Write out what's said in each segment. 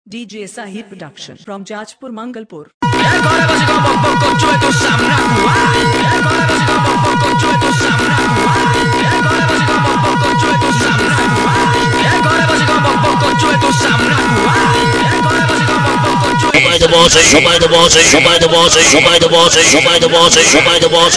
DJ Sahib Production from Jajpur, Mangalpur. Show by the boss, show by the boss, show by the boss, show by the boss, show by the boss, show by the boss.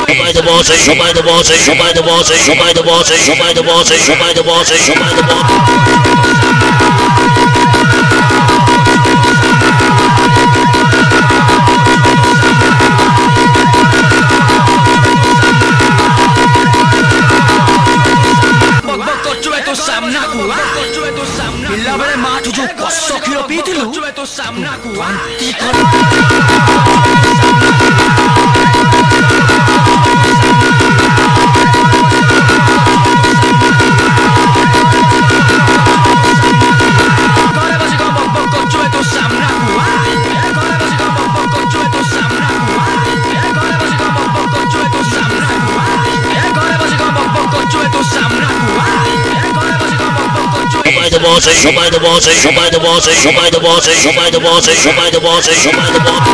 Show by the boss, show by the boss, show by the boss, show by the boss, show by the boss, show by the boss. Show by the boss, show by the boss, show by the boss, show by the boss, show by the boss, show by the boss.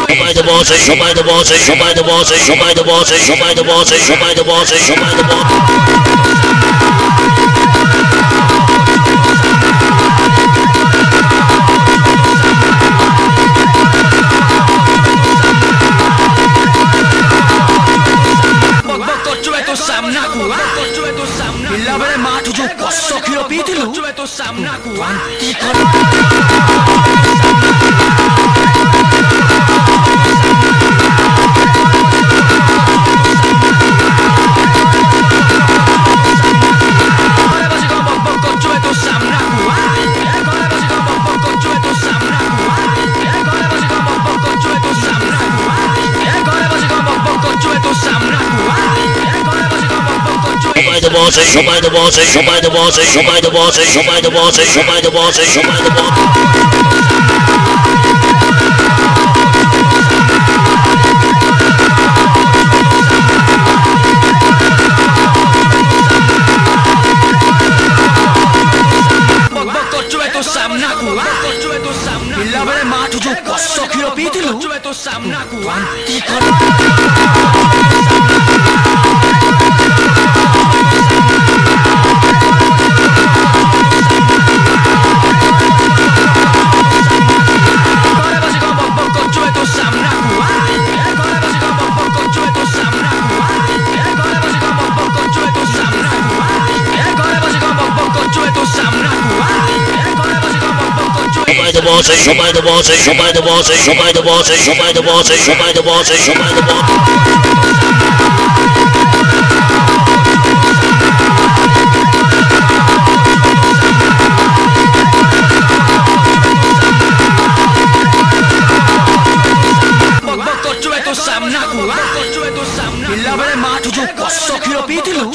Show by the boss, show by the boss, show by the boss, show by the boss, show by the boss, show by the boss. Show by the boss, show by the boss, show by the boss, show by the boss, show by the boss, show by the boss. Show by the boss, show by the boss, show by the boss, show by the boss, show by the boss, show by the boss. Bila boleh maju juga, sok hiro piti lu.